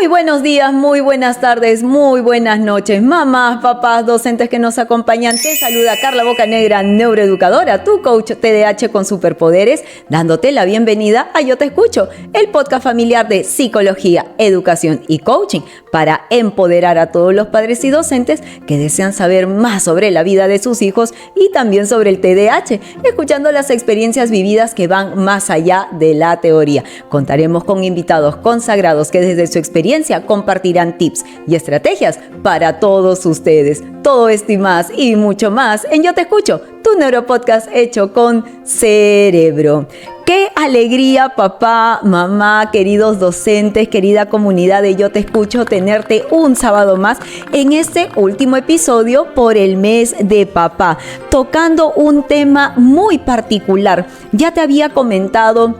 Muy buenos días, muy buenas tardes, muy buenas noches, mamás, papás, docentes que nos acompañan. Te saluda Carla Bocanegra, neuroeducadora, tu coach TDAH con superpoderes, dándote la bienvenida a Yo Te Escucho, el podcast familiar de psicología, educación y coaching para empoderar a todos los padres y docentes que desean saber más sobre la vida de sus hijos y también sobre el TDAH, escuchando las experiencias vividas que van más allá de la teoría. Contaremos con invitados consagrados que desde su experiencia compartirán tips y estrategias para todos ustedes. Todo esto y más y mucho más en Yo Te Escucho, tu neuropodcast hecho con cerebro. ¡Qué alegría, papá, mamá, queridos docentes, querida comunidad de Yo Te Escucho, tenerte un sábado más en este último episodio por el mes de papá, tocando un tema muy particular. Ya te había comentado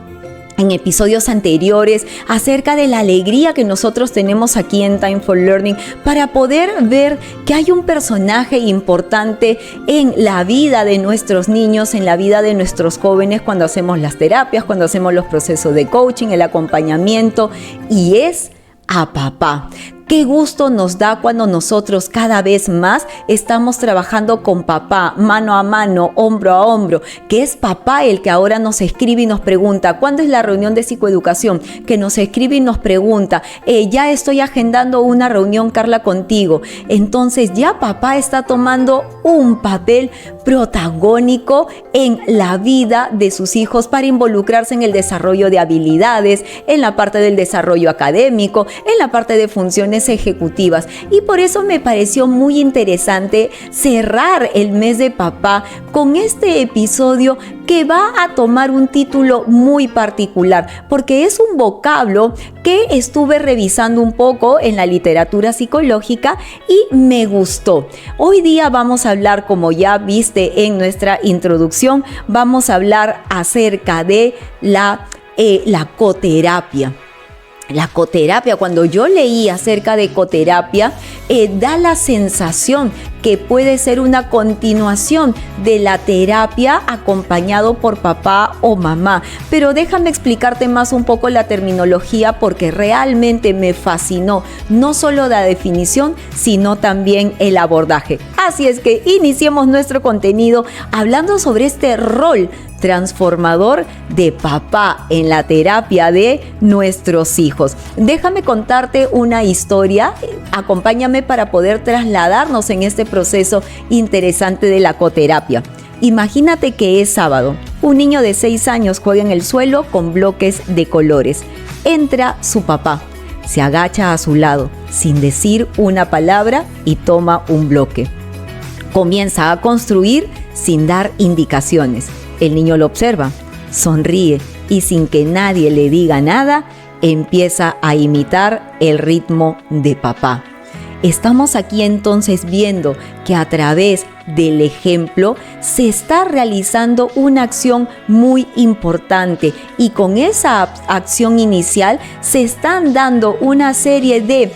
en episodios anteriores acerca de la alegría que nosotros tenemos aquí en Time for Learning para poder ver que hay un personaje importante en la vida de nuestros niños, en la vida de nuestros jóvenes cuando hacemos las terapias, cuando hacemos los procesos de coaching, el acompañamiento, y es a papá. Qué gusto nos da cuando nosotros cada vez más estamos trabajando con papá, mano a mano, hombro a hombro, que es papá el que ahora nos escribe y nos pregunta, ¿cuándo es la reunión de psicoeducación? Que nos escribe y nos pregunta, ya estoy agendando una reunión, Carla, contigo. Entonces ya papá está tomando un papel protagónico en la vida de sus hijos para involucrarse en el desarrollo de habilidades, en la parte del desarrollo académico, en la parte de funciones ejecutivas, y por eso me pareció muy interesante cerrar el mes de papá con este episodio que va a tomar un título muy particular, porque es un vocablo que estuve revisando un poco en la literatura psicológica y me gustó. Hoy día vamos a hablar, como ya viste en nuestra introducción, vamos a hablar acerca de la coterapia. La coterapia, cuando yo leí acerca de coterapia, da la sensación que puede ser una continuación de la terapia acompañado por papá o mamá. Pero déjame explicarte más un poco la terminología porque realmente me fascinó, no solo la definición, sino también el abordaje. Así es que iniciemos nuestro contenido hablando sobre este rol transformador de papá en la terapia de nuestros hijos. Déjame contarte una historia, acompáñame para poder trasladarnos en este proceso interesante de la coterapia. Imagínate que es sábado, un niño de 6 años juega en el suelo con bloques de colores. Entra su papá, se agacha a su lado, sin decir una palabra y toma un bloque. Comienza a construir sin dar indicaciones. El niño lo observa, sonríe y sin que nadie le diga nada, empieza a imitar el ritmo de papá. Estamos aquí entonces viendo que a través del ejemplo se está realizando una acción muy importante y con esa acción inicial se están dando una serie de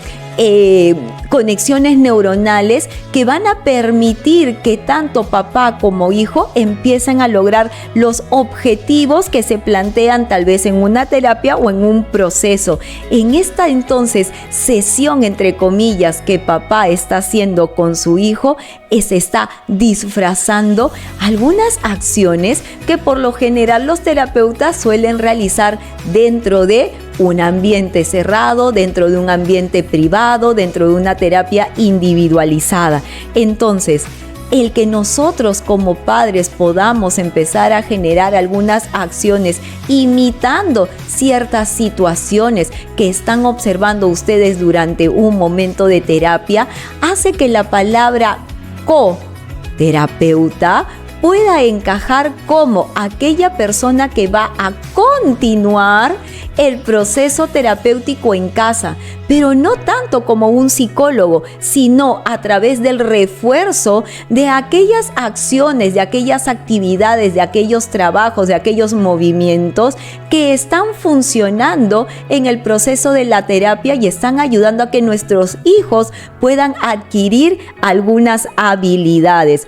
conexiones neuronales que van a permitir que tanto papá como hijo empiecen a lograr los objetivos que se plantean tal vez en una terapia o en un proceso. En esta entonces sesión entre comillas que papá está haciendo con su hijo, se está disfrazando algunas acciones que por lo general los terapeutas suelen realizar dentro de un ambiente cerrado, dentro de un ambiente privado, dentro de una terapia individualizada. Entonces, el que nosotros como padres podamos empezar a generar algunas acciones imitando ciertas situaciones que están observando ustedes durante un momento de terapia, hace que la palabra coterapeuta pueda encajar como aquella persona que va a continuar el proceso terapéutico en casa, pero no tanto como un psicólogo, sino a través del refuerzo de aquellas acciones, de aquellas actividades, de aquellos trabajos, de aquellos movimientos que están funcionando en el proceso de la terapia y están ayudando a que nuestros hijos puedan adquirir algunas habilidades.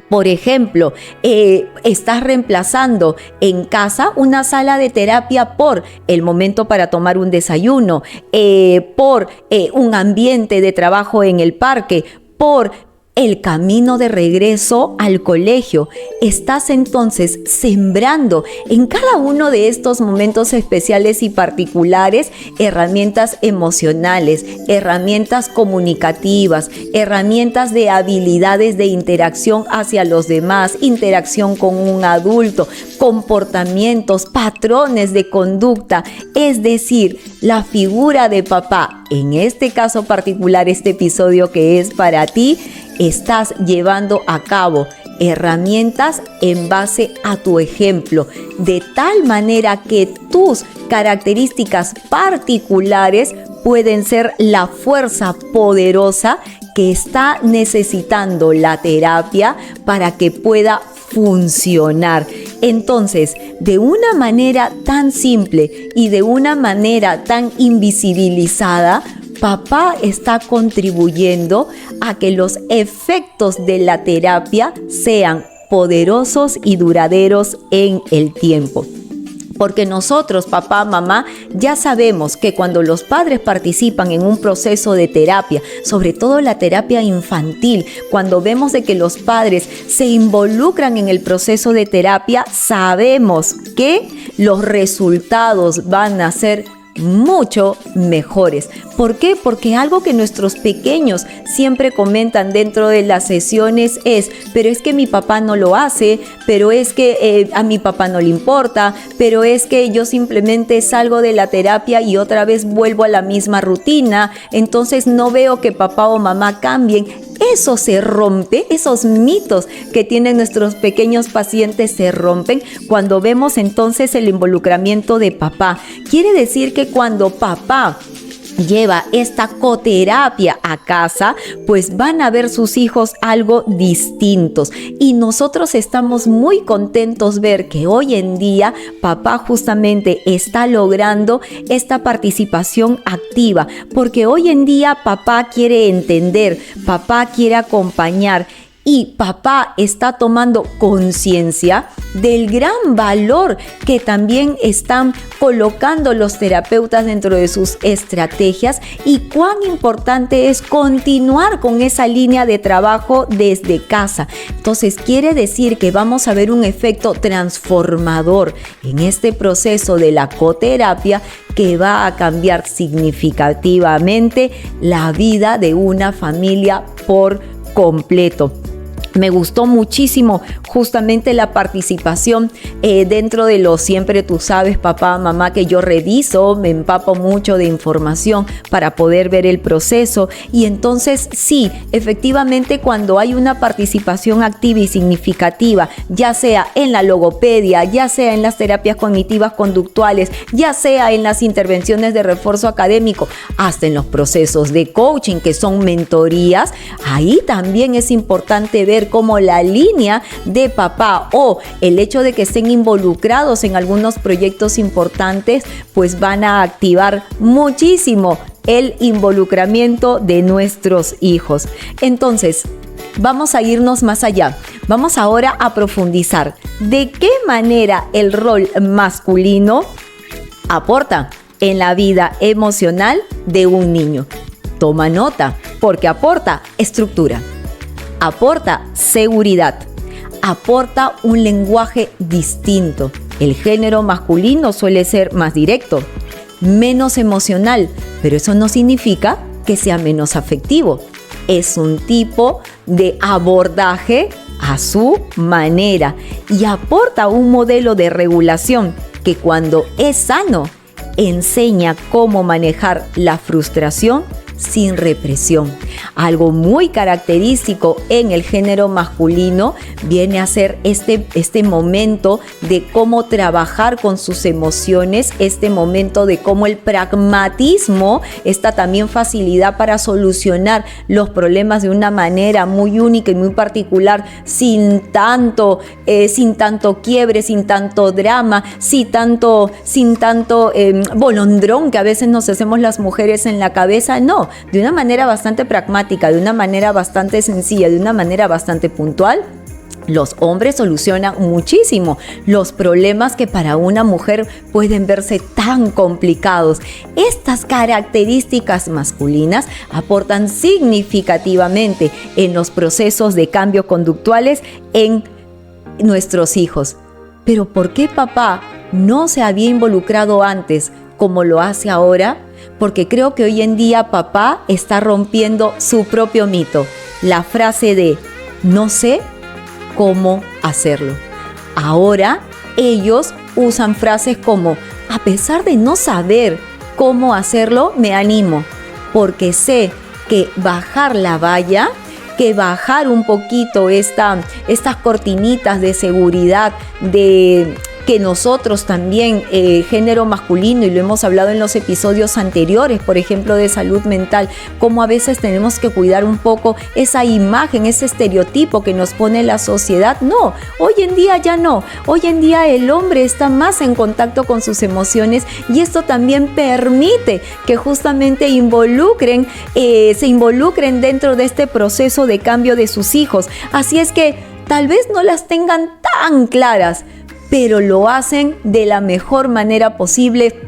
Por ejemplo, estás reemplazando en casa una sala de terapia por el momento para tomar un desayuno, por un ambiente de trabajo en el parque, por el camino de regreso al colegio. Estás entonces sembrando en cada uno de estos momentos especiales y particulares herramientas emocionales, herramientas comunicativas, herramientas de habilidades de interacción hacia los demás, interacción con un adulto, comportamientos, patrones de conducta. Es decir, la figura de papá, en este caso particular, este episodio que es para ti, estás llevando a cabo herramientas en base a tu ejemplo, de tal manera que tus características particulares pueden ser la fuerza poderosa que está necesitando la terapia para que pueda funcionar. Entonces, de una manera tan simple y de una manera tan invisibilizada, papá está contribuyendo a que los efectos de la terapia sean poderosos y duraderos en el tiempo. Porque nosotros, papá, mamá, ya sabemos que cuando los padres participan en un proceso de terapia, sobre todo la terapia infantil, cuando vemos de que los padres se involucran en el proceso de terapia, sabemos que los resultados van a ser mucho mejores. ¿Por qué? Porque algo que nuestros pequeños siempre comentan dentro de las sesiones es: pero es que mi papá no lo hace, pero es que a mi papá no le importa, pero es que yo simplemente salgo de la terapia y otra vez vuelvo a la misma rutina, entonces no veo que papá o mamá cambien. Eso se rompe, esos mitos que tienen nuestros pequeños pacientes se rompen cuando vemos entonces el involucramiento de papá. Quiere decir que cuando papá lleva esta coterapia a casa, pues van a ver sus hijos algo distintos. Y nosotros estamos muy contentos ver que hoy en día papá justamente está logrando esta participación activa, porque hoy en día papá quiere entender, papá quiere acompañar. Y papá está tomando conciencia del gran valor que también están colocando los terapeutas dentro de sus estrategias y cuán importante es continuar con esa línea de trabajo desde casa. Entonces quiere decir que vamos a ver un efecto transformador en este proceso de la coterapia que va a cambiar significativamente la vida de una familia por completo. Me gustó muchísimo justamente la participación dentro de lo siempre tú sabes, papá, mamá, que yo reviso, me empapo mucho de información para poder ver el proceso. Y entonces sí, efectivamente cuando hay una participación activa y significativa, ya sea en la logopedia, ya sea en las terapias cognitivas conductuales, ya sea en las intervenciones de refuerzo académico, hasta en los procesos de coaching que son mentorías, ahí también es importante ver cómo la línea de papá o el hecho de que estén involucrados en algunos proyectos importantes, pues van a activar muchísimo el involucramiento de nuestros hijos. Entonces, vamos a irnos más allá. Vamos ahora a profundizar de qué manera el rol masculino aporta en la vida emocional de un niño. Toma nota, porque aporta estructura, aporta seguridad, aporta un lenguaje distinto. El género masculino suele ser más directo, menos emocional, pero eso no significa que sea menos afectivo. Es un tipo de abordaje a su manera y aporta un modelo de regulación que cuando es sano enseña cómo manejar la frustración sin represión. Algo muy característico en el género masculino viene a ser este momento de cómo trabajar con sus emociones, este momento de cómo el pragmatismo, esta también facilidad para solucionar los problemas de una manera muy única y muy particular, sin tanto quiebre, sin tanto drama, sin tanto bolondrón que a veces nos hacemos las mujeres en la cabeza. No, de una manera bastante pragmática, de una manera bastante sencilla, de una manera bastante puntual, Los hombres solucionan muchísimo los problemas que para una mujer pueden verse tan complicados. Estas características masculinas aportan significativamente en los procesos de cambio conductuales en nuestros hijos. Pero ¿por qué papá no se había involucrado antes como lo hace ahora? Porque creo que hoy en día papá está rompiendo su propio mito. La frase de no sé cómo hacerlo. Ahora ellos usan frases como a pesar de no saber cómo hacerlo, me animo, porque sé que bajar la valla, que bajar un poquito estas cortinitas de seguridad, de que nosotros también, género masculino, y lo hemos hablado en los episodios anteriores, por ejemplo, de salud mental, cómo a veces tenemos que cuidar un poco esa imagen, ese estereotipo que nos pone la sociedad. No, hoy en día ya no. Hoy en día el hombre está más en contacto con sus emociones y esto también permite que justamente se involucren dentro de este proceso de cambio de sus hijos. Así es que tal vez no las tengan tan claras, pero lo hacen de la mejor manera posible,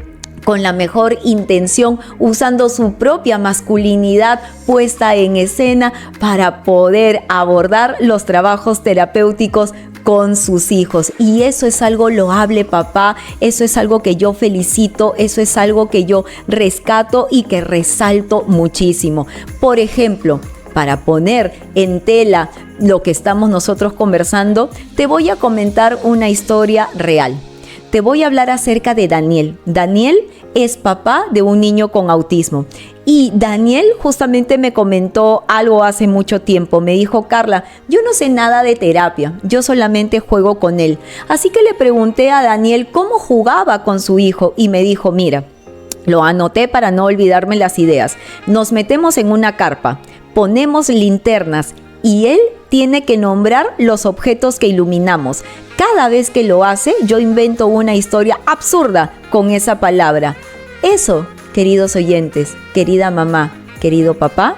con la mejor intención, usando su propia masculinidad puesta en escena para poder abordar los trabajos terapéuticos con sus hijos. Y eso es algo loable, papá, eso es algo que yo felicito, eso es algo que yo rescato y que resalto muchísimo. Por ejemplo, para poner en tela lo que estamos nosotros conversando, te voy a comentar una historia real. Te voy a hablar acerca de Daniel. Daniel es papá de un niño con autismo. Y Daniel justamente me comentó algo hace mucho tiempo. Me dijo, Carla, yo no sé nada de terapia, yo solamente juego con él. Así que le pregunté a Daniel cómo jugaba con su hijo y me dijo, mira, lo anoté para no olvidarme las ideas. Nos metemos en una carpa, ponemos linternas y él tiene que nombrar los objetos que iluminamos. Cada vez que lo hace, yo invento una historia absurda con esa palabra. Eso, queridos oyentes, querida mamá, querido papá,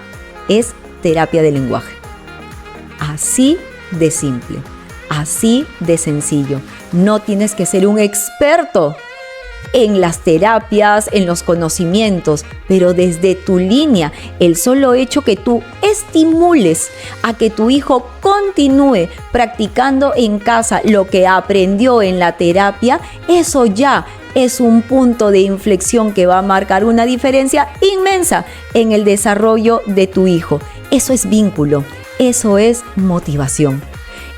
es terapia de lenguaje. Así de simple, así de sencillo. No tienes que ser un experto en las terapias, en los conocimientos, pero desde tu línea, el solo hecho que tú estimules a que tu hijo continúe practicando en casa lo que aprendió en la terapia, eso ya es un punto de inflexión que va a marcar una diferencia inmensa en el desarrollo de tu hijo. Eso es vínculo, eso es motivación.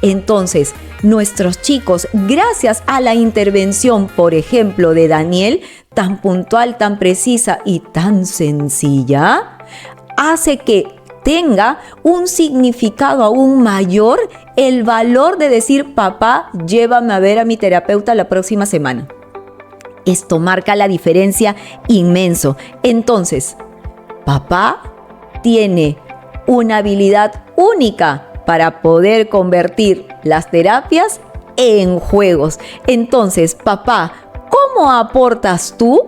Entonces, nuestros chicos, gracias a la intervención, por ejemplo, de Daniel, tan puntual, tan precisa y tan sencilla, hace que tenga un significado aún mayor el valor de decir, papá, llévame a ver a mi terapeuta la próxima semana. Esto marca la diferencia inmenso. Entonces, papá tiene una habilidad única para poder convertir las terapias en juegos. Entonces, papá, ¿cómo aportas tú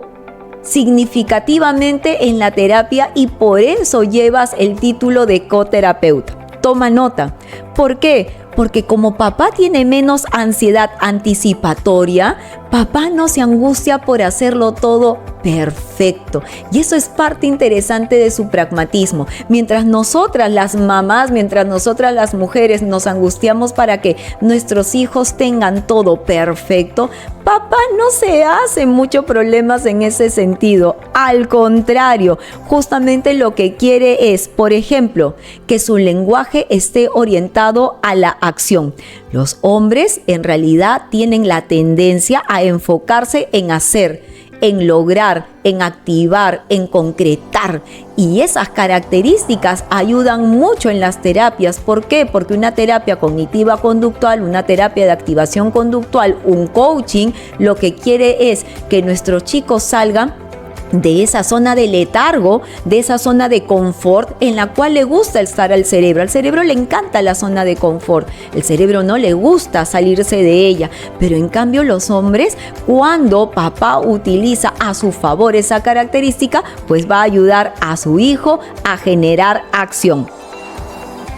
significativamente en la terapia y por eso llevas el título de coterapeuta? Toma nota. ¿Por qué? Porque como papá tiene menos ansiedad anticipatoria, papá no se angustia por hacerlo todo perfecto. Y eso es parte interesante de su pragmatismo. Mientras nosotras las mamás, mientras nosotras las mujeres nos angustiamos para que nuestros hijos tengan todo perfecto, papá no se hace muchos problemas en ese sentido. Al contrario, justamente lo que quiere es, por ejemplo, que su lenguaje esté orientado a la acción. Los hombres en realidad tienen la tendencia a enfocarse en hacer, en lograr, en activar, en concretar. Y esas características ayudan mucho en las terapias. ¿Por qué? Porque una terapia cognitiva conductual, una terapia de activación conductual, un coaching, lo que quiere es que nuestros chicos salgan de esa zona de letargo, de esa zona de confort en la cual le gusta estar al cerebro. Al cerebro le encanta la zona de confort, el cerebro no le gusta salirse de ella, pero en cambio los hombres, cuando papá utiliza a su favor esa característica, pues va a ayudar a su hijo a generar acción.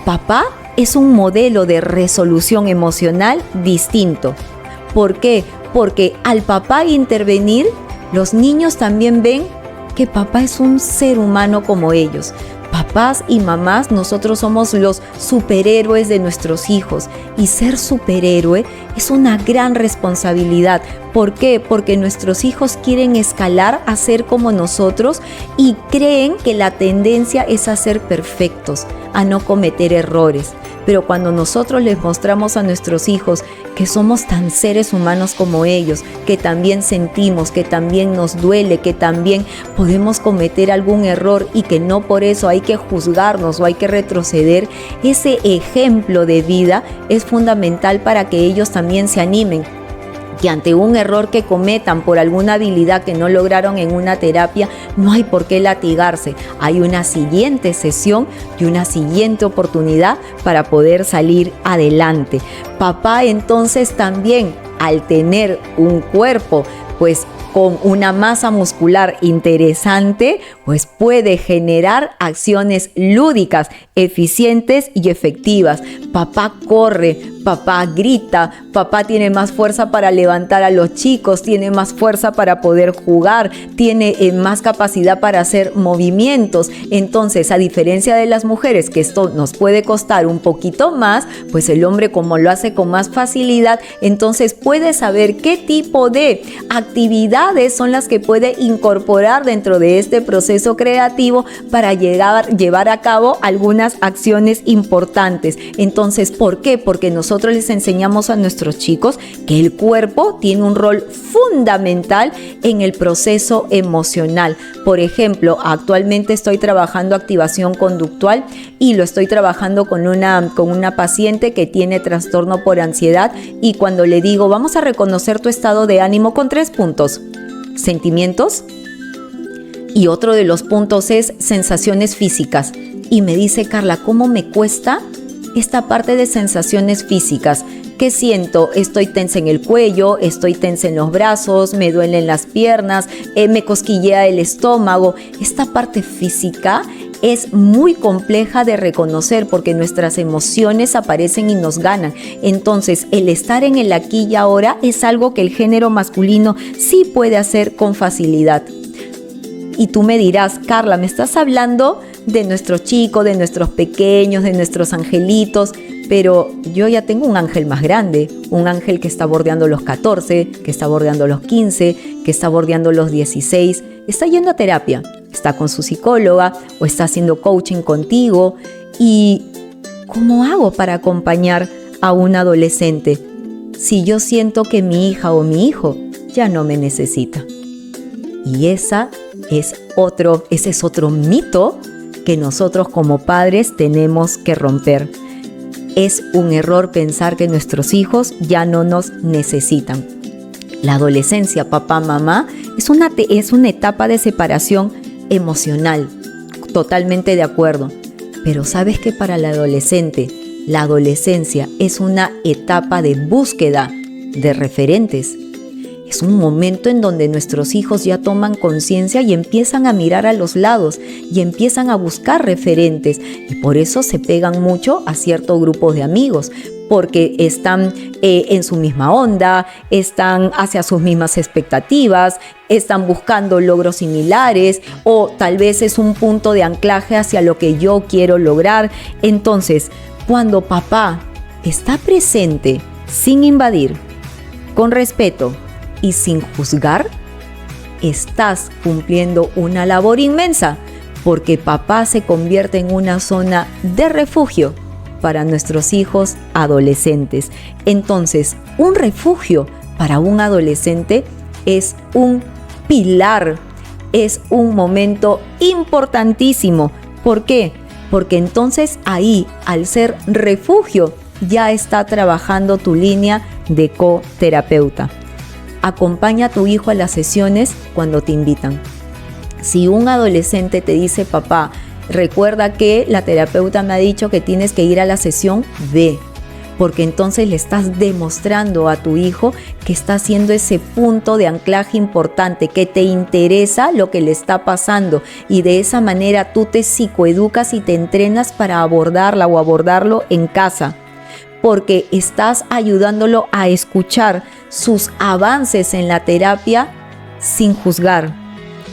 Papá es un modelo de resolución emocional distinto. ¿Por qué? Porque al papá intervenir, los niños también ven que papá es un ser humano como ellos. Papás y mamás, nosotros somos los superhéroes de nuestros hijos, y ser superhéroe es una gran responsabilidad. ¿Por qué? Porque nuestros hijos quieren escalar a ser como nosotros y creen que la tendencia es a ser perfectos, a no cometer errores. Pero cuando nosotros les mostramos a nuestros hijos que somos tan seres humanos como ellos, que también sentimos, que también nos duele, que también podemos cometer algún error y que no por eso hay que juzgarnos o hay que retroceder, ese ejemplo de vida es fundamental para que ellos también se animen. Que ante un error que cometan por alguna habilidad que no lograron en una terapia, no hay por qué latigarse. Hay una siguiente sesión y una siguiente oportunidad para poder salir adelante. Papá entonces también, al tener un cuerpo, pues con una masa muscular interesante, pues puede generar acciones lúdicas, eficientes y efectivas. Papá corre, papá grita, papá tiene más fuerza para levantar a los chicos, tiene más fuerza para poder jugar, tiene más capacidad para hacer movimientos. Entonces, a diferencia de las mujeres, que esto nos puede costar un poquito más, pues el hombre, como lo hace con más facilidad, entonces puede saber qué tipo de actividades son las que puede incorporar dentro de este proceso creativo para llevar a cabo algunas acciones importantes. Entonces, ¿por qué? Porque nosotros les enseñamos a nuestros chicos que el cuerpo tiene un rol fundamental en el proceso emocional. Por ejemplo, actualmente estoy trabajando activación conductual y lo estoy trabajando con una paciente que tiene trastorno por ansiedad, y cuando le digo, vamos a reconocer tu estado de ánimo con 3 puntos. Sentimientos, y otro de los puntos es sensaciones físicas. Y me dice, Carla, ¿cómo me cuesta esta parte de sensaciones físicas? ¿Qué siento? Estoy tensa en el cuello, estoy tensa en los brazos, me duelen las piernas, me cosquillea el estómago. Esta parte física es muy compleja de reconocer porque nuestras emociones aparecen y nos ganan. Entonces, el estar en el aquí y ahora es algo que el género masculino sí puede hacer con facilidad. Y tú me dirás, Carla, me estás hablando de nuestros chicos, de nuestros pequeños, de nuestros angelitos, pero yo ya tengo un ángel más grande, un ángel que está bordeando los 14, que está bordeando los 15, que está bordeando los 16, está yendo a terapia, está con su psicóloga o está haciendo coaching contigo. ¿Y cómo hago para acompañar a un adolescente si yo siento que mi hija o mi hijo ya no me necesita? Y ese es otro mito que nosotros como padres tenemos que romper. Es un error pensar que nuestros hijos ya no nos necesitan. La adolescencia, papá, mamá, es una etapa de separación emocional. Totalmente de acuerdo. Pero ¿sabes que para el adolescente, la adolescencia es una etapa de búsqueda de referentes? Es un momento en donde nuestros hijos ya toman conciencia y empiezan a mirar a los lados y empiezan a buscar referentes, y por eso se pegan mucho a cierto grupo de amigos, porque están en su misma onda, están hacia sus mismas expectativas, están buscando logros similares, o tal vez es un punto de anclaje hacia lo que yo quiero lograr. Entonces, cuando papá está presente sin invadir, con respeto y sin juzgar, estás cumpliendo una labor inmensa, porque papá se convierte en una zona de refugio para nuestros hijos adolescentes. Entonces, un refugio para un adolescente es un pilar, es un momento importantísimo. ¿Por qué? Porque entonces ahí, al ser refugio, ya está trabajando tu línea de coterapeuta. Acompaña a tu hijo a las sesiones cuando te invitan. Si un adolescente te dice, papá, recuerda que la terapeuta me ha dicho que tienes que ir a la sesión, ve. porque entonces le estás demostrando a tu hijo que está haciendo ese punto de anclaje importante, que te interesa lo que le está pasando, y de esa manera tú te psicoeducas y te entrenas para abordarla o abordarlo en casa, porque estás ayudándolo a escuchar sus avances en la terapia sin juzgar,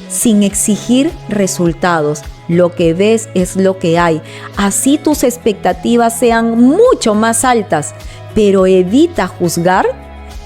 sin exigir resultados. Lo que ves es lo que hay. Así tus expectativas sean mucho más altas, pero evita juzgar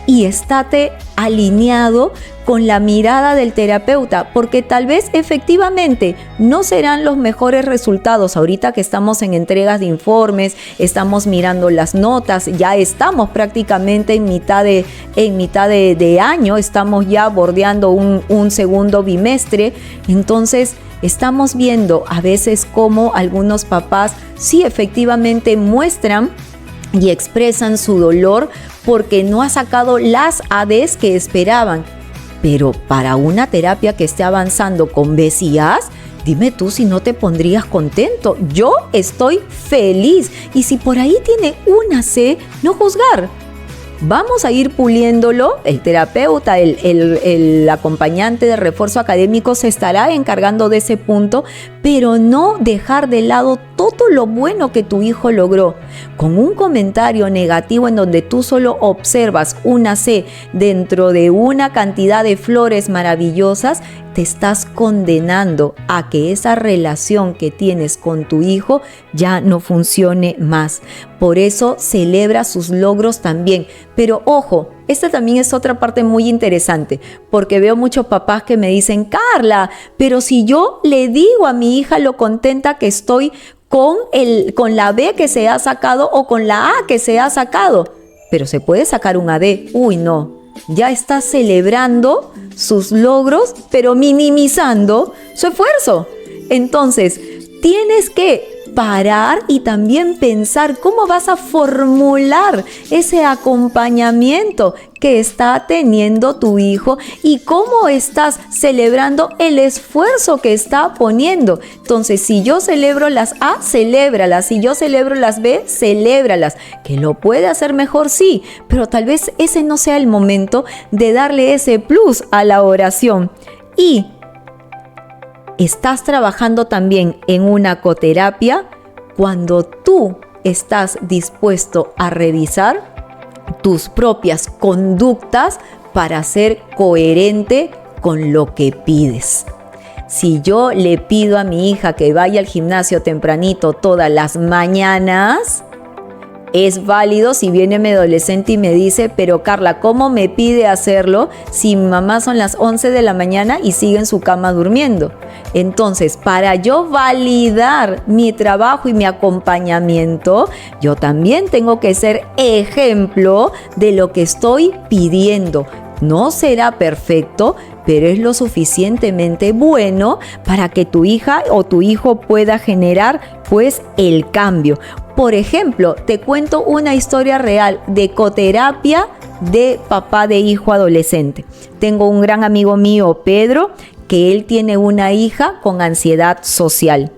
y estate alineado con la mirada del terapeuta, porque tal vez efectivamente no serán los mejores resultados. Ahorita que estamos en entregas de informes, estamos mirando las notas, ya estamos prácticamente en mitad de año, estamos ya bordeando un segundo bimestre. Entonces estamos viendo a veces cómo algunos papás sí efectivamente muestran y expresan su dolor porque no ha sacado las ADs que esperaban. Pero para una terapia que esté avanzando con BES y AS, dime tú si no te pondrías contento. Yo estoy feliz. Y si por ahí tiene una C, no juzgar. Vamos a ir puliéndolo. El terapeuta, el acompañante de refuerzo académico se estará encargando de ese punto, pero no dejar de lado todo lo bueno que tu hijo logró. Con un comentario negativo en donde tú solo observas una C dentro de una cantidad de flores maravillosas, te estás condenando a que esa relación que tienes con tu hijo ya no funcione más. Por eso celebra sus logros también. Pero ojo, esta también es otra parte muy interesante, porque veo muchos papás que me dicen: Carla, pero si yo le digo a mi hija lo contenta que estoy con la B que se ha sacado o con la A que se ha sacado, pero se puede sacar un AD. Uy, no. Ya está celebrando sus logros, pero minimizando su esfuerzo. Entonces, tienes que parar y también pensar cómo vas a formular ese acompañamiento que está teniendo tu hijo y cómo estás celebrando el esfuerzo que está poniendo. Entonces, si yo celebro las A, celébralas. Si yo celebro las B, celébralas. Que lo puede hacer mejor, sí, pero tal vez ese no sea el momento de darle ese plus a la oración. Y estás trabajando también en una coterapia cuando tú estás dispuesto a revisar tus propias conductas para ser coherente con lo que pides. Si yo le pido a mi hija que vaya al gimnasio tempranito todas las mañanas, es válido si viene mi adolescente y me dice: pero Carla, ¿cómo me pide hacerlo si mi mamá son las 11 de la mañana y sigue en su cama durmiendo? Entonces, para yo validar mi trabajo y mi acompañamiento, yo también tengo que ser ejemplo de lo que estoy pidiendo. No será perfecto, pero es lo suficientemente bueno para que tu hija o tu hijo pueda generar pues el cambio. Por ejemplo, te cuento una historia real de coterapia de papá de hijo adolescente. Tengo un gran amigo mío, Pedro, que él tiene una hija con ansiedad social.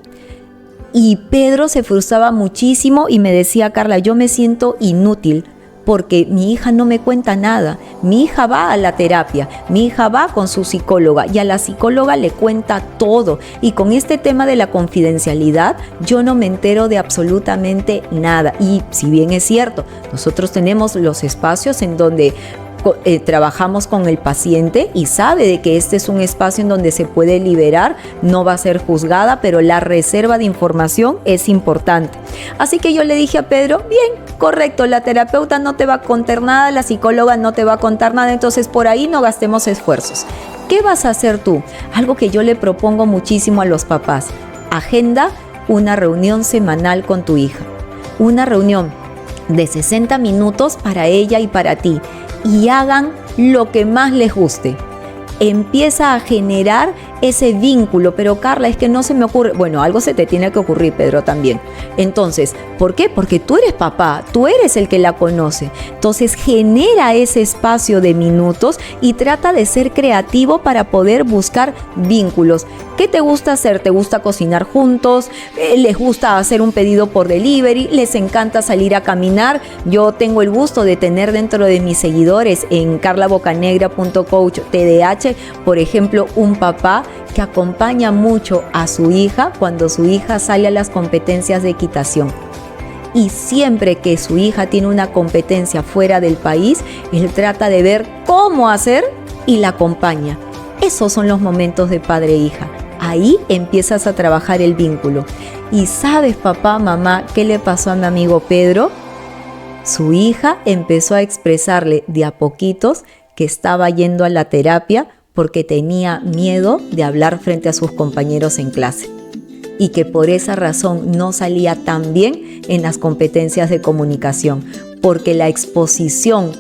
Y Pedro se frustraba muchísimo y me decía: Carla, yo me siento inútil porque mi hija no me cuenta nada. Mi hija va a la terapia, mi hija va con su psicóloga y a la psicóloga le cuenta todo. Y con este tema de la confidencialidad, yo no me entero de absolutamente nada. Y si bien es cierto, nosotros tenemos los espacios en donde trabajamos con el paciente y sabe de que este es un espacio en donde se puede liberar, no va a ser juzgada, pero la reserva de información es importante. Así que yo le dije a Pedro: bien, correcto, la terapeuta no te va a contar nada, la psicóloga no te va a contar nada, entonces por ahí no gastemos esfuerzos. ¿Qué vas a hacer tú? Algo que yo le propongo muchísimo a los papás: agenda una reunión semanal con tu hija, una reunión de 60 minutos para ella y para ti, y hagan lo que más les guste. empieza a generar ese vínculo. Pero Carla, es que no se me ocurre. Bueno, algo se te tiene que ocurrir, Pedro, también. Entonces, ¿por qué? Porque tú eres papá, tú eres el que la conoce. Entonces, genera ese espacio de minutos y trata de ser creativo para poder buscar vínculos. ¿Qué te gusta hacer? ¿Te gusta cocinar juntos? ¿Les gusta hacer un pedido por delivery? ¿Les encanta salir a caminar? Yo tengo el gusto de tener dentro de mis seguidores en carlabocanegra.coach.tdh, por ejemplo, un papá que acompaña mucho a su hija cuando su hija sale a las competencias de equitación. Y siempre que su hija tiene una competencia fuera del país, él trata de ver cómo hacer y la acompaña. Esos son los momentos de padre e hija. Ahí empiezas a trabajar el vínculo. ¿Y sabes, papá, mamá, qué le pasó a mi amigo Pedro? Su hija empezó a expresarle de a poquitos que estaba yendo a la terapia porque tenía miedo de hablar frente a sus compañeros en clase y que por esa razón no salía tan bien en las competencias de comunicación, porque la exposición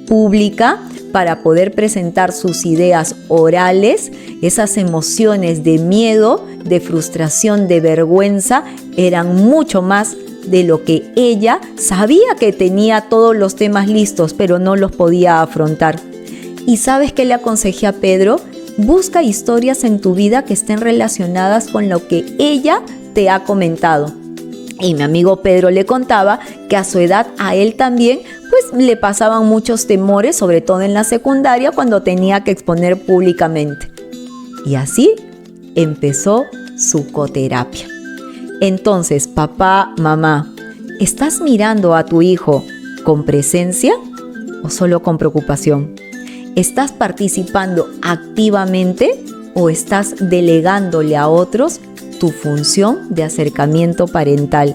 pública para poder presentar sus ideas orales, esas emociones de miedo, de frustración, de vergüenza, eran mucho más de lo que ella sabía que tenía todos los temas listos, pero no los podía afrontar. ¿Y sabes qué le aconsejé a Pedro? Busca historias en tu vida que estén relacionadas con lo que ella te ha comentado. Y mi amigo Pedro le contaba que a su edad a él también pues le pasaban muchos temores, sobre todo en la secundaria cuando tenía que exponer públicamente. Y así empezó su coterapia. Entonces, papá, mamá, ¿estás mirando a tu hijo con presencia o solo con preocupación? ¿Estás participando activamente o estás delegándole a otros tu función de acercamiento parental?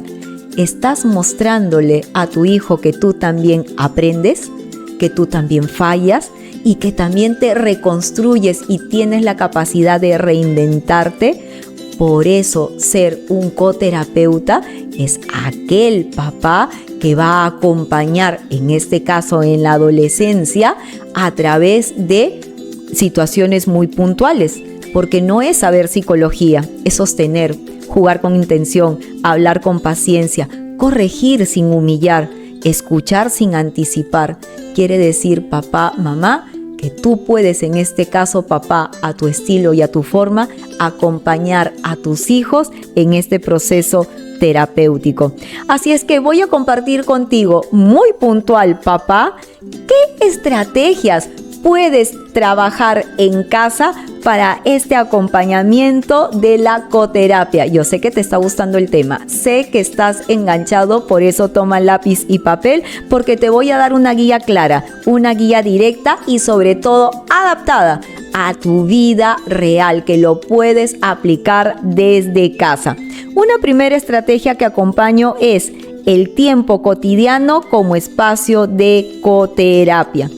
¿Estás mostrándole a tu hijo que tú también aprendes, que tú también fallas y que también te reconstruyes y tienes la capacidad de reinventarte? Por eso, ser un coterapeuta es aquel papá que va a acompañar, en este caso en la adolescencia, a través de situaciones muy puntuales, porque no es saber psicología, es sostener, jugar con intención, hablar con paciencia, corregir sin humillar, escuchar sin anticipar. Quiere decir, papá, mamá, que tú puedes, en este caso, papá, a tu estilo y a tu forma, acompañar a tus hijos en este proceso terapéutico. Así es que voy a compartir contigo, muy puntual, papá, qué estrategias puedes trabajar en casa para este acompañamiento de la coterapia. Yo sé que te está gustando el tema, sé que estás enganchado, por eso toma lápiz y papel, porque te voy a dar una guía clara, una guía directa y sobre todo adaptada a tu vida real, que lo puedes aplicar desde casa. Una primera estrategia que acompaño es el tiempo cotidiano como espacio de coterapia.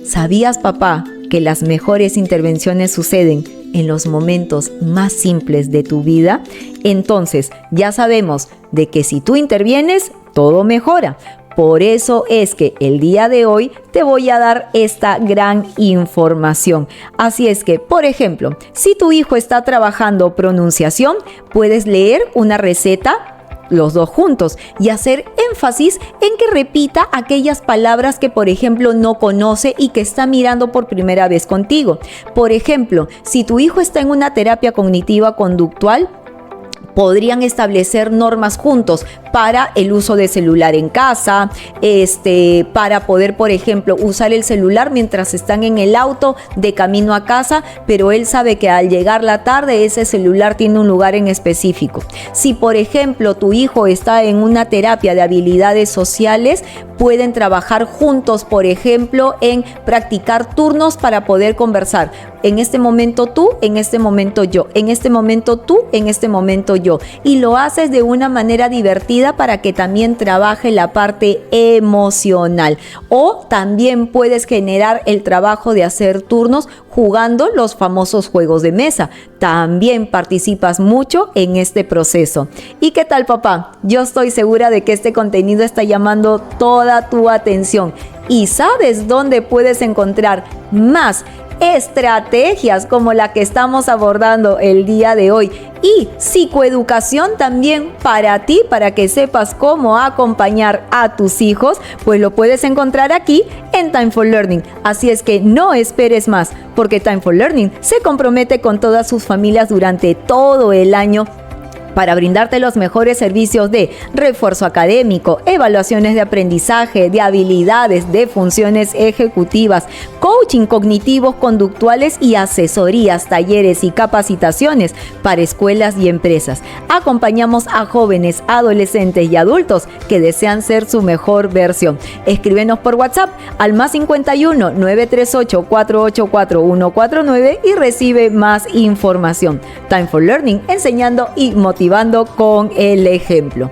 ¿Sabías, papá, que las mejores intervenciones suceden en los momentos más simples de tu vida? Entonces, ya sabemos de que si tú intervienes, todo mejora. Por eso es que el día de hoy te voy a dar esta gran información. Así es que, por ejemplo, si tu hijo está trabajando pronunciación, puedes leer una receta los dos juntos y hacer énfasis en que repita aquellas palabras que, por ejemplo, no conoce y que está mirando por primera vez contigo. Por ejemplo, si tu hijo está en una terapia cognitiva conductual, podrían establecer normas juntos para el uso de celular en casa, para poder, por ejemplo, usar el celular mientras están en el auto de camino a casa, pero él sabe que al llegar la tarde ese celular tiene un lugar en específico. Si, por ejemplo, tu hijo está en una terapia de habilidades sociales, pueden trabajar juntos, por ejemplo, en practicar turnos para poder conversar. En este momento tú, en este momento yo, en este momento tú, en este momento yo. Y lo haces de una manera divertida para que también trabaje la parte emocional. O también puedes generar el trabajo de hacer turnos jugando los famosos juegos de mesa. También participas mucho en este proceso. ¿Y qué tal, papá? Yo estoy segura de que este contenido está llamando toda tu atención. ¿Y sabes dónde puedes encontrar más estrategias como la que estamos abordando el día de hoy y psicoeducación también para ti, para que sepas cómo acompañar a tus hijos, pues lo puedes encontrar aquí en Time for Learning. Así es que no esperes más, porque Time for Learning se compromete con todas sus familias durante todo el año para brindarte los mejores servicios de refuerzo académico, evaluaciones de aprendizaje, de habilidades, de funciones ejecutivas, coaching cognitivos conductuales y asesorías, talleres y capacitaciones para escuelas y empresas. Acompañamos a jóvenes, adolescentes y adultos que desean ser su mejor versión. Escríbenos por WhatsApp al +51 938 484 149 y recibe más información. Time for Learning, enseñando y motivando con el ejemplo.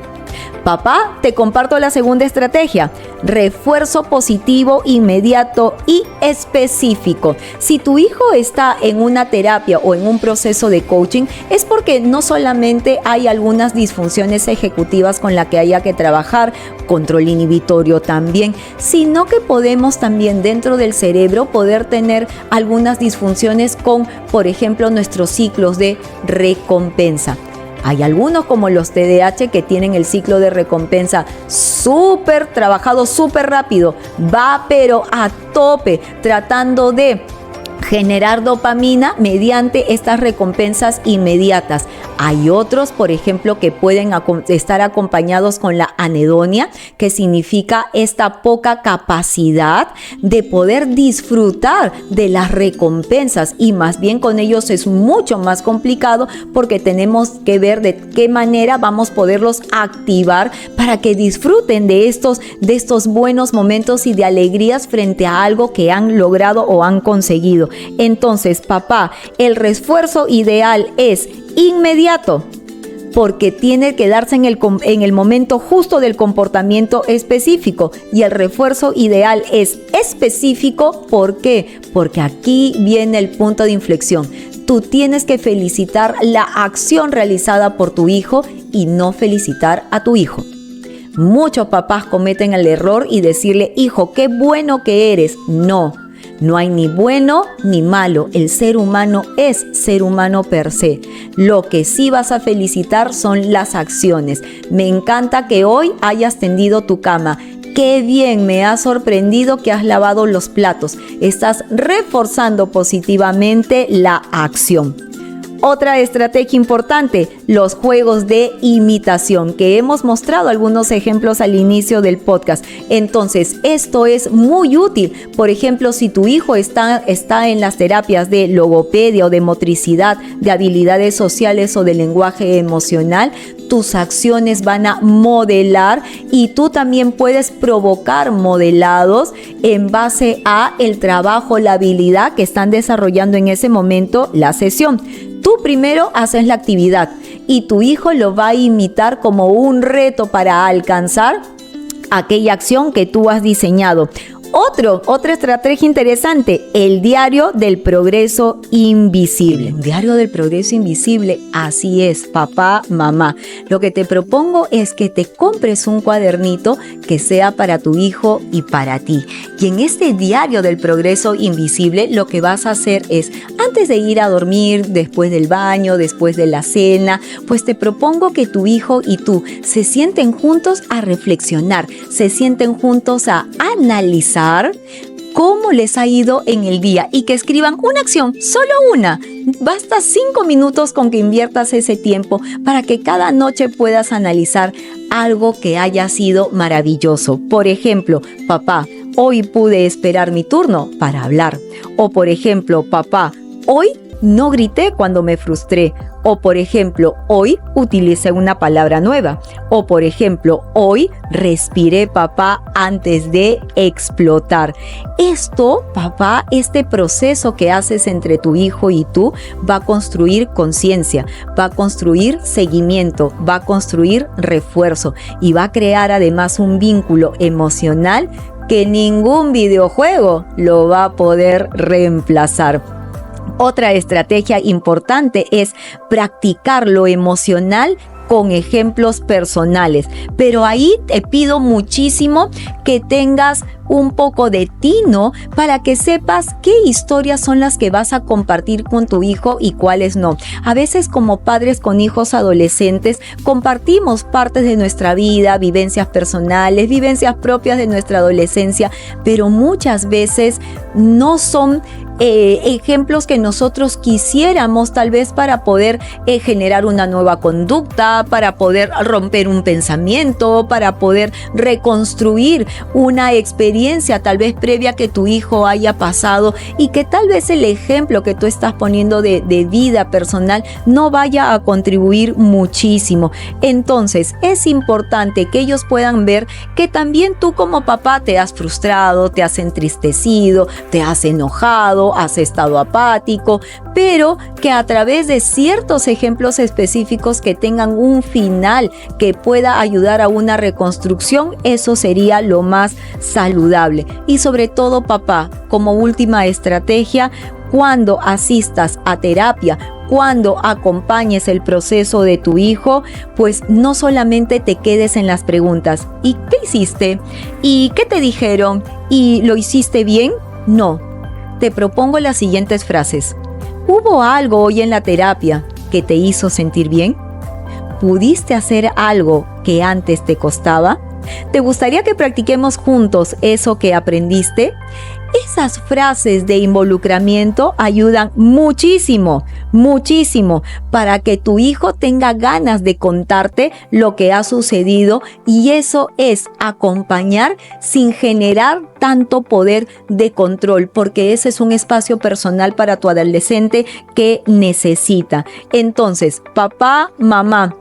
Papá, te comparto la segunda estrategia: refuerzo positivo, inmediato y específico. Si tu hijo está en una terapia o en un proceso de coaching, es porque no solamente hay algunas disfunciones ejecutivas con las que haya que trabajar, control inhibitorio también, sino que podemos también dentro del cerebro poder tener algunas disfunciones con, por ejemplo, nuestros ciclos de recompensa. Hay algunos como los TDAH que tienen el ciclo de recompensa súper trabajado, súper rápido, va pero a tope, tratando de generar dopamina mediante estas recompensas inmediatas. Hay otros, por ejemplo, que pueden estar acompañados con la anedonia, que significa esta poca capacidad de poder disfrutar de las recompensas, y más bien con ellos es mucho más complicado porque tenemos que ver de qué manera vamos a poderlos activar para que disfruten de estos buenos momentos y de alegrías frente a algo que han logrado o han conseguido. Entonces, papá, el refuerzo ideal es inmediato, porque tiene que darse en el momento justo del comportamiento específico, y el refuerzo ideal es específico. ¿Por qué? Porque aquí viene el punto de inflexión. Tú tienes que felicitar la acción realizada por tu hijo y no felicitar a tu hijo. Muchos papás cometen el error y decirle: hijo, qué bueno que eres. No hay ni bueno ni malo. El ser humano es ser humano per se. Lo que sí vas a felicitar son las acciones. Me encanta que hoy hayas tendido tu cama. Qué bien, me ha sorprendido que has lavado los platos. Estás reforzando positivamente la acción. Otra estrategia importante: los juegos de imitación, que hemos mostrado algunos ejemplos al inicio del podcast. Entonces, esto es muy útil. Por ejemplo, si tu hijo está en las terapias de logopedia o de motricidad, de habilidades sociales o de lenguaje emocional, tus acciones van a modelar, y tú también puedes provocar modelados en base a el trabajo, la habilidad que están desarrollando en ese momento la sesión. Tú primero haces la actividad y tu hijo lo va a imitar como un reto para alcanzar aquella acción que tú has diseñado. Otra estrategia interesante: el diario del progreso invisible. Diario del progreso invisible, así es, papá, mamá. Lo que te propongo es que te compres un cuadernito que sea para tu hijo y para ti. Y en este diario del progreso invisible, lo que vas a hacer es, antes de ir a dormir, después del baño, después de la cena, pues te propongo que tu hijo y tú se sienten juntos a reflexionar, se sienten juntos a analizar cómo les ha ido en el día, y que escriban una acción, solo una. Basta 5 minutos con que inviertas ese tiempo para que cada noche puedas analizar algo que haya sido maravilloso. Por ejemplo: papá, hoy pude esperar mi turno para hablar. O por ejemplo: papá, hoy no grité cuando me frustré. O por ejemplo, hoy utilicé una palabra nueva. O por ejemplo, hoy respiré, papá, antes de explotar. Esto, papá, este proceso que haces entre tu hijo y tú va a construir conciencia, va a construir seguimiento, va a construir refuerzo, y va a crear además un vínculo emocional que ningún videojuego lo va a poder reemplazar. Otra estrategia importante es practicar lo emocional con ejemplos personales. Pero ahí te pido muchísimo que tengas un poco de tino para que sepas qué historias son las que vas a compartir con tu hijo y cuáles no. A veces como padres con hijos adolescentes compartimos partes de nuestra vida, vivencias personales, vivencias propias de nuestra adolescencia, pero muchas veces no son ejemplos que nosotros quisiéramos tal vez para poder generar una nueva conducta, para poder romper un pensamiento, para poder reconstruir una experiencia tal vez previa que tu hijo haya pasado y que tal vez el ejemplo que tú estás poniendo de vida personal no vaya a contribuir muchísimo. Entonces es importante que ellos puedan ver que también tú como papá te has frustrado, te has entristecido, te has enojado, has estado apático, pero que a través de ciertos ejemplos específicos que tengan un final que pueda ayudar a una reconstrucción, eso sería lo más saludable. Y sobre todo, papá, como última estrategia, cuando asistas a terapia, cuando acompañes el proceso de tu hijo, pues no solamente te quedes en las preguntas. ¿Y qué hiciste? ¿Y qué te dijeron? ¿Y lo hiciste bien? No. Te propongo las siguientes frases. ¿Hubo algo hoy en la terapia que te hizo sentir bien? ¿Pudiste hacer algo que antes te costaba? ¿Te gustaría que practiquemos juntos eso que aprendiste? Esas frases de involucramiento ayudan muchísimo, muchísimo para que tu hijo tenga ganas de contarte lo que ha sucedido, y eso es acompañar sin generar tanto poder de control, porque ese es un espacio personal para tu adolescente que necesita. Entonces, papá, mamá,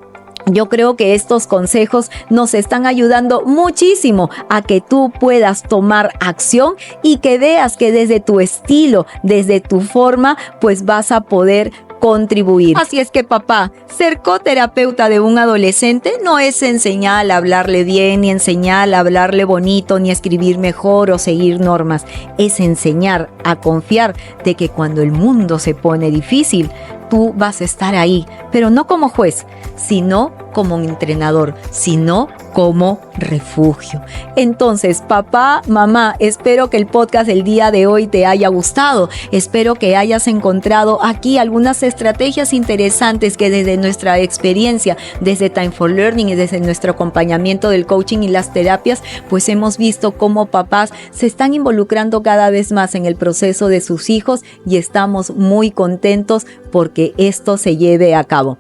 yo creo que estos consejos nos están ayudando muchísimo a que tú puedas tomar acción y que veas que desde tu estilo, desde tu forma, pues vas a poder contribuir. Así es que, papá, ser coterapeuta de un adolescente no es enseñar a hablarle bien, ni enseñar a hablarle bonito, ni escribir mejor o seguir normas. Es enseñar a confiar de que cuando el mundo se pone difícil, tú vas a estar ahí, pero no como juez, sino como un entrenador, sino como refugio. Entonces, papá, mamá, espero que el podcast del día de hoy te haya gustado. Espero que hayas encontrado aquí algunas estrategias interesantes que desde nuestra experiencia, desde Time for Learning y desde nuestro acompañamiento del coaching y las terapias, pues hemos visto cómo papás se están involucrando cada vez más en el proceso de sus hijos y estamos muy contentos porque esto se lleve a cabo.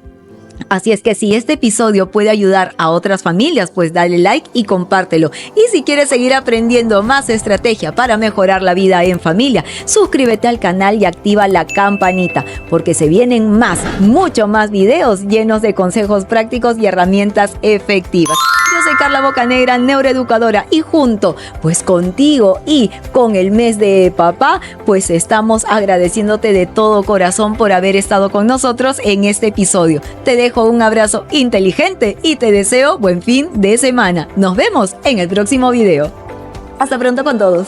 Así es que si este episodio puede ayudar a otras familias, pues dale like y compártelo. Y si quieres seguir aprendiendo más estrategia para mejorar la vida en familia, suscríbete al canal y activa la campanita, porque se vienen mucho más videos llenos de consejos prácticos y herramientas efectivas. Yo soy Carla Bocanegra, neuroeducadora, y junto pues contigo y con el mes de papá, pues estamos agradeciéndote de todo corazón por haber estado con nosotros en este episodio. Te dejo un abrazo inteligente y te deseo buen fin de semana. Nos vemos en el próximo video. Hasta pronto con todos.